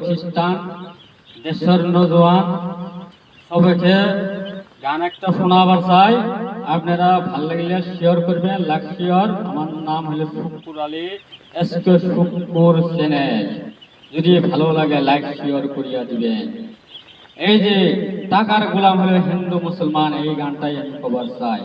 খ্রিস্টান দেশের নজওয়ান সবাইকে গান একটা শোনাবার চাই। আপনারা ভাল লাগলে শেয়ার করবেন, লাইক শেয়ার। আমার নাম হলো শুকুর আলী, এসকে শুকুর চ্যানেল। যদি ভালো লাগে লাইক শেয়ার করিয়া দিবেন। এই যে টাকার গোলাম হলো হিন্দু মুসলমান, এই গানটাই আমি খবর চাই।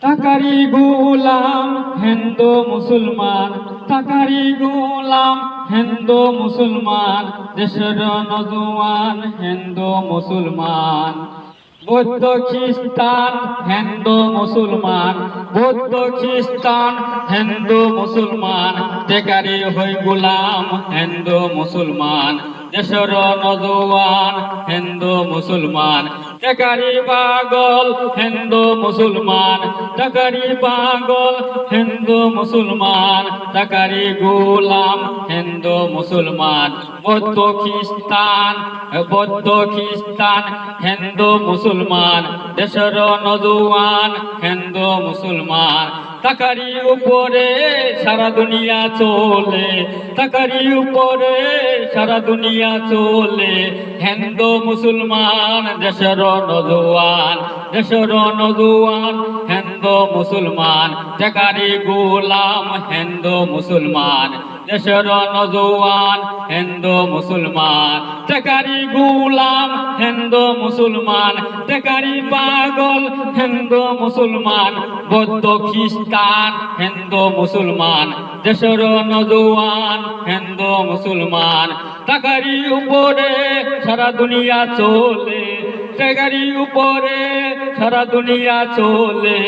টাকারি গোলাম হিন্দু মুসলমান, টাকারি গোলাম হিন্দু মুসলমান, দেশের নজওয়ান হিন্দু মুসলমান। বৌদ্ধ খ্রিস্টান হিন্দু মুসলমান, বৌদ্ধ খ্রিস্টান হিন্দু মুসলমান, টেকারি হই গোলাম হিন্দু মুসলমান, দেশের নজওয়ান হিন্দু মুসলমান। টেকারি পাগল হিন্দু মুসলমান, টাকারি পাগল হিন্দু মুসলমান, টাকারি গোলাম হিন্দু মুসলমান। বৌদ্ধ খ্রিস্টান, বৌদ্ধ খ্রিস্টান হিন্দু মুসলমান, দেশের নজওয়ান হিন্দু মুসলমান। টাকারি উপরে সারা দুনিয়া চলে, টাকারি উপরে সারা দুনিয়া চলে, হিন্দু মুসলমান দেশের নজওয়ান, দেশের নজওয়ান হিন্দু মুসলমান। টাকারি গোলাম হিন্দু মুসলমান, দেশের নজওয়ান হিন্দু মুসলমান। টাকারি গোলাম হিন্দু মুসলমান, টাকারি পাগল হিন্দু মুসলমান। বৌদ্ধ খ্রিস্টান হিন্দু মুসলমান, দেশের নজওয়ান হিন্দু মুসলমান। টাকারি উপরে সারা দুনিয়া চলে, টাকারি উপরে সারা দুনিয়া চলে,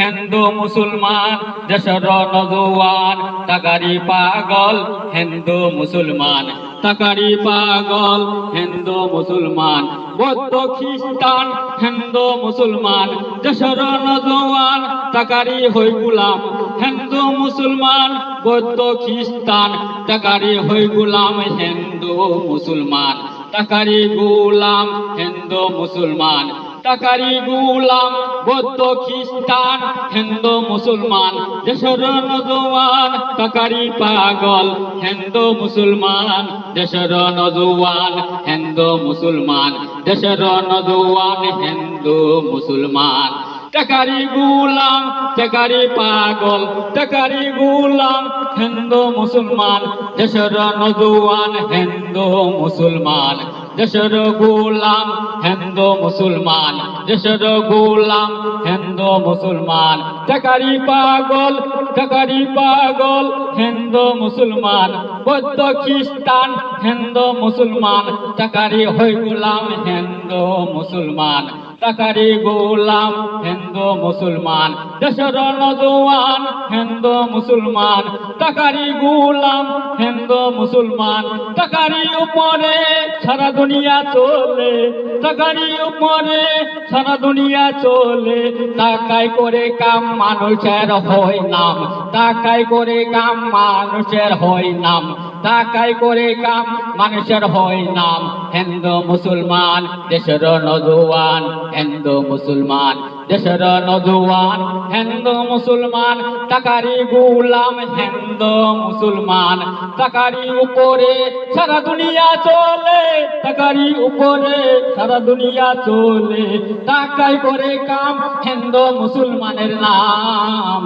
হিন্দু মুসলমান দেশের নজওয়ান। টাকারি পাগল হিন্দু মুসলমান, টাকারি পাগল হিন্দু মুসলমান। বৌদ্ধ খ্রিস্টান হিন্দু মুসলমান, দেশের নজওয়ান। টাকারি হই গোলাম হিন্দু মুসলমান, বৌদ্ধ খ্রিস্টান। টাকারি হই গোলাম হিন্দু মুসলমান, টাকারি গোলাম হিন্দু মুসলমান। টাকারি গোলাম বৌদ্ধ খ্রিস্টান হিন্দু মুসলমান, দেশের নজওয়ান। টাকারি পাগল হিন্দু মুসলমান, দেশের নজওয়ান হিন্দু মুসলমান, দেশের নজওয়ান হিন্দু মুসলমান। টাকারি গোলাম, টাকারি পাগল, টাকারি গোলাম হিন্দু মুসলমান, দেশের নজওয়ান হিন্দু মুসলমান। দেশের গোলাম হিন্দু মুসলমান, দেশের গোলাম হিন্দু মুসলমান। টাকারি পাগল, টাকারি পাগল হিন্দু মুসলমান, বৌদ্ধ খ্রিস্টান হিন্দু মুসলমান। টাকারি হই গোলাম হিন্দু মুসলমান, টাকারি গোলাম হিন্দু মুসলমান, দেশের নজওয়ান হিন্দু মুসলমান। টাকারি গোলাম হিন্দু মুসলমান, টাকারি উপরে সারা দুনিয়া চলে, টাকারি উপরে সারা দুনিয়া চলে। টাকায় করে কাম মানুষের হয় নাম, টাকায় করে কাম মানুষের হয় নাম, টাকায় করে কাম মানুষের হয় নাম। হিন্দু মুসলমান দেশের নজওয়ান, হিন্দু মুসলমান দেশের নজওয়ান, হিন্দু মুসলমান। টাকারি গোলাম হিন্দু মুসলমান, টাকারি উপরে সারা দুনিয়া চলে, টাকারি উপরে সারা দুনিয়া চলে। টাকায় করে কাম হিন্দু মুসলমানের নাম,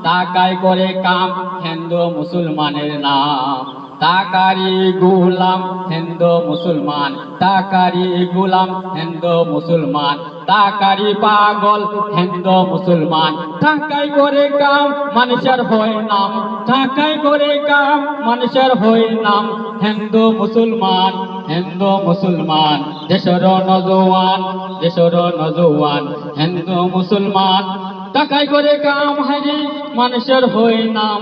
টাকায় করে কাম হিন্দু মুসলমানের নাম। টাকারি গোলাম হিন্দু মুসলমান, টাকারি গোলাম হিন্দু মুসলমান। টাকারি পাগল হিন্দু মুসলমান, টাকায় করে কাম মানুষের হয় নাম, টাকায় করে কাম মানুষের হয় নাম। হিন্দু মুসলমান, হিন্দু মুসলমান দেশের নজওয়ান, দেশের নজওয়ান হিন্দু মুসলমান। টাকায় করে কাম হারি মানুষের হয় নাম।